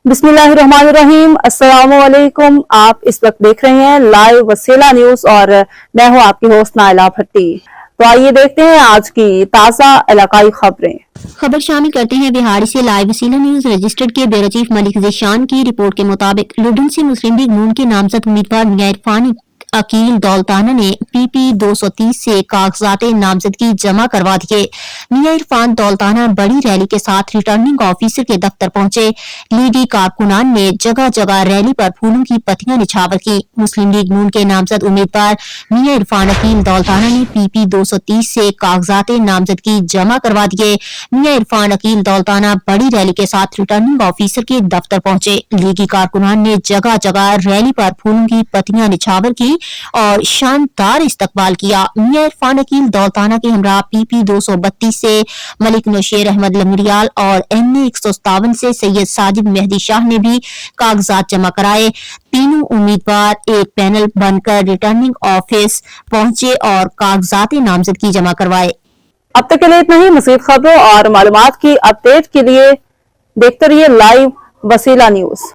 बिस्मिल्लाहिर्रहमानिर्रहीम। अस्सलामुअलैकुम। आप इस वक्त देख रहे हैं लाइव वसीला न्यूज और मैं हूं आपकी होस्ट नाइला भट्टी। तो आइए देखते हैं आज की ताज़ा इलाकाई खबरें। खबर शामिल करते हैं बिहारी से। लाइव वसीला न्यूज रजिस्टर्ड के ब्यूरो चीफ मलिक ज़ीशान की रिपोर्ट के मुताबिक लुधियाना से मुस्लिम लीग नून के नामजद उम्मीदवार मियां इरफान अकील दौलताना ने PP 230 से कागजात नामजदगी जमा करवा दिए। मियां इरफान दौलताना बड़ी रैली के साथ रिटर्निंग ऑफिसर के दफ्तर पहुंचे। लीगी कारकुनान ने जगह जगह रैली पर फूलों की पत्तियां निछावर की। मुस्लिम लीग नून के नामजद उम्मीदवार मियां इरफान अकील दौलताना ने PP 230 से कागजात नामजदगी जमा करवा दिए। मियां इरफान अकील दौलताना बड़ी रैली के साथ रिटर्निंग ऑफिसर के दफ्तर पहुंचे। लीगी कारकुनान ने जगह जगह रैली पर फूलों की पत्तियां निछावर की और शानदार इस्तकबाल किया। मियां इरफान अकील दौलताना के हमरा PP 232 से मलिक नौशेर अहमद लंगड़ियाल और NA 157 से सैयद साजिद मेहदी शाह ने भी कागजात जमा कराए। तीनों उम्मीदवार एक पैनल बनकर रिटर्निंग ऑफिस पहुंचे और कागजात नामजदगी जमा करवाए। अब तक के लिए इतना ही। मज़ीद खबरों और मालूमात की अपडेट के लिए देखते रहिए लाइव वसीला न्यूज।